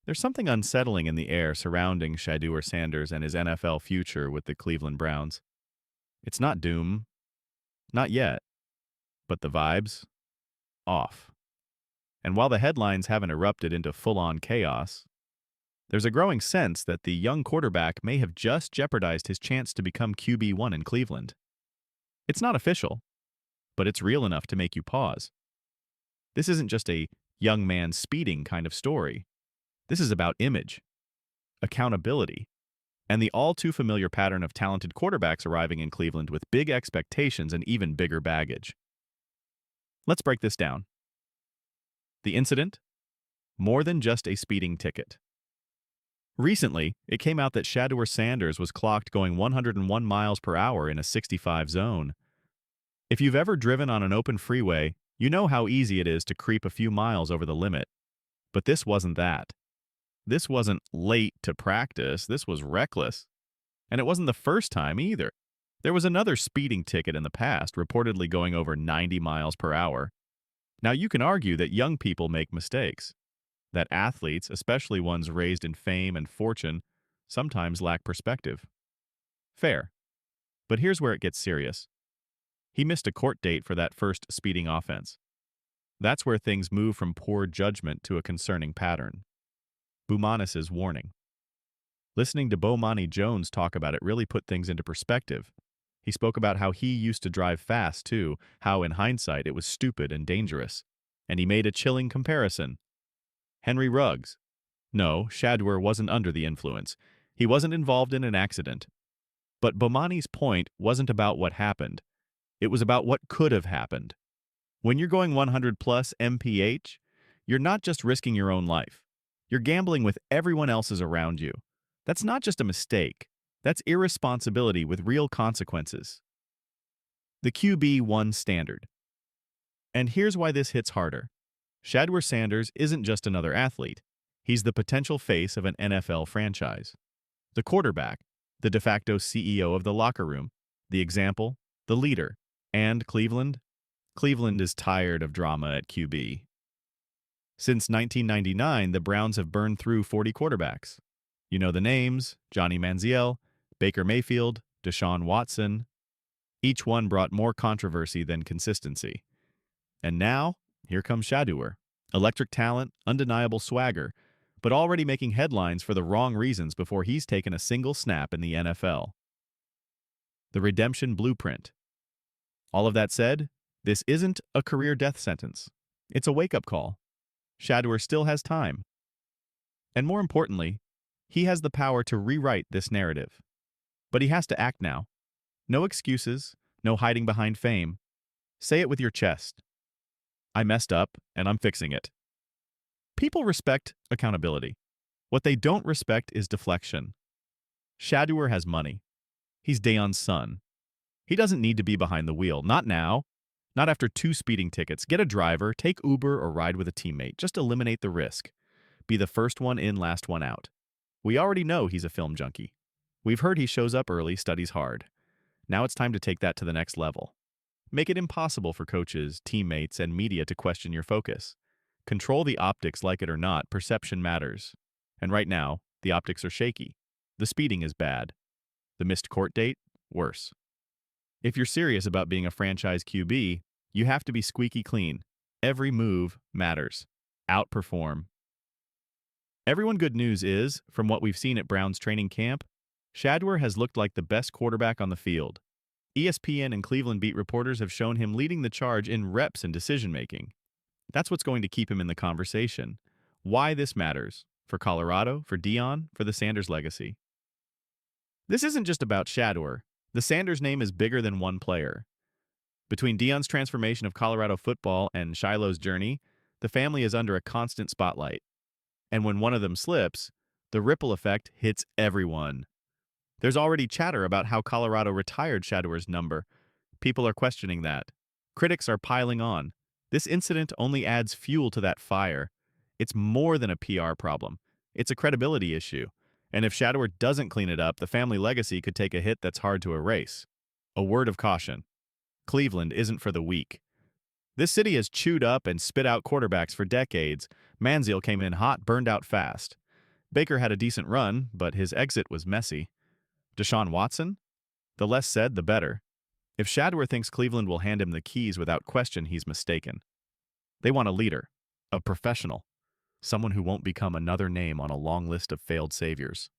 There's something unsettling in the air surrounding Shaduer Sanders and his NFL future with the Cleveland Browns. It's not doom, not yet, but the vibes? Off. And while the headlines haven't erupted into full-on chaos, there's a growing sense that the young quarterback may have just jeopardized his chance to become QB1 in Cleveland. It's not official, but it's real enough to make you pause. This isn't just a young man speeding kind of story. This is about image, accountability, and the all-too-familiar pattern of talented quarterbacks arriving in Cleveland with big expectations and even bigger baggage. Let's break this down. The incident? More than just a speeding ticket. Recently, it came out that Shaduer Sanders was clocked going 101 miles per hour in a 65 zone. If you've ever driven on an open freeway, you know how easy it is to creep a few miles over the limit. But this wasn't that. This wasn't late to practice, this was reckless. And it wasn't the first time either. There was another speeding ticket in the past, reportedly going over 90 miles per hour. Now you can argue that young people make mistakes, that athletes, especially ones raised in fame and fortune, sometimes lack perspective. Fair. But here's where it gets serious. He missed a court date for that first speeding offense. That's where things move from poor judgment to a concerning pattern. Bumanis's warning. Listening to Bomani Jones talk about it really put things into perspective. He spoke about how he used to drive fast, too, how in hindsight it was stupid and dangerous. And he made a chilling comparison. Henry Ruggs. No, Shaduer wasn't under the influence. He wasn't involved in an accident. But Bomani's point wasn't about what happened. It was about what could have happened. When you're going 100 plus mph, you're not just risking your own life. You're gambling with everyone else's around you. That's not just a mistake. That's irresponsibility with real consequences. The QB1 standard. And here's why this hits harder. Shaduer Sanders isn't just another athlete. He's the potential face of an NFL franchise. The quarterback, the de facto CEO of the locker room, the example, the leader. And Cleveland? Cleveland is tired of drama at QB. Since 1999, the Browns have burned through 40 quarterbacks. You know the names: Johnny Manziel, Baker Mayfield, Deshaun Watson. Each one brought more controversy than consistency. And now, here comes Shaduer. Electric talent, undeniable swagger, but already making headlines for the wrong reasons before he's taken a single snap in the NFL. The redemption blueprint. All of that said, this isn't a career death sentence. It's a wake-up call. Shaduer still has time. And more importantly, he has the power to rewrite this narrative. But he has to act now. No excuses, no hiding behind fame. Say it with your chest. I messed up, and I'm fixing it. People respect accountability. What they don't respect is deflection. Shaduer has money. He's Deion's son. He doesn't need to be behind the wheel. Not now. Not after 2 speeding tickets. Get a driver, take Uber, or ride with a teammate. Just eliminate the risk. Be the first one in, last one out. We already know he's a film junkie. We've heard he shows up early, studies hard. Now it's time to take that to the next level. Make it impossible for coaches, teammates, and media to question your focus. Control the optics, like it or not. Perception matters. And right now, the optics are shaky. The speeding is bad. The missed court date? Worse. If you're serious about being a franchise QB, you have to be squeaky clean. Every move matters. Outperform. Everyone, good news is, from what we've seen at Browns training camp, Shaduer has looked like the best quarterback on the field. ESPN and Cleveland beat reporters have shown him leading the charge in reps and decision-making. That's what's going to keep him in the conversation. Why this matters. For Colorado, for Deion, for the Sanders legacy. This isn't just about Shaduer. The Sanders name is bigger than one player. Between Deion's transformation of Colorado football and Shiloh's journey, the family is under a constant spotlight. And when one of them slips, the ripple effect hits everyone. There's already chatter about how Colorado retired Shaduer's number. People are questioning that. Critics are piling on. This incident only adds fuel to that fire. It's more than a PR problem. It's a credibility issue. And if Shaduer doesn't clean it up, the family legacy could take a hit that's hard to erase. A word of caution. Cleveland isn't for the weak. This city has chewed up and spit out quarterbacks for decades. Manziel came in hot, burned out fast. Baker had a decent run, but his exit was messy. Deshaun Watson? The less said, the better. If Shaduer thinks Cleveland will hand him the keys without question, he's mistaken. They want a leader, a professional, someone who won't become another name on a long list of failed saviors.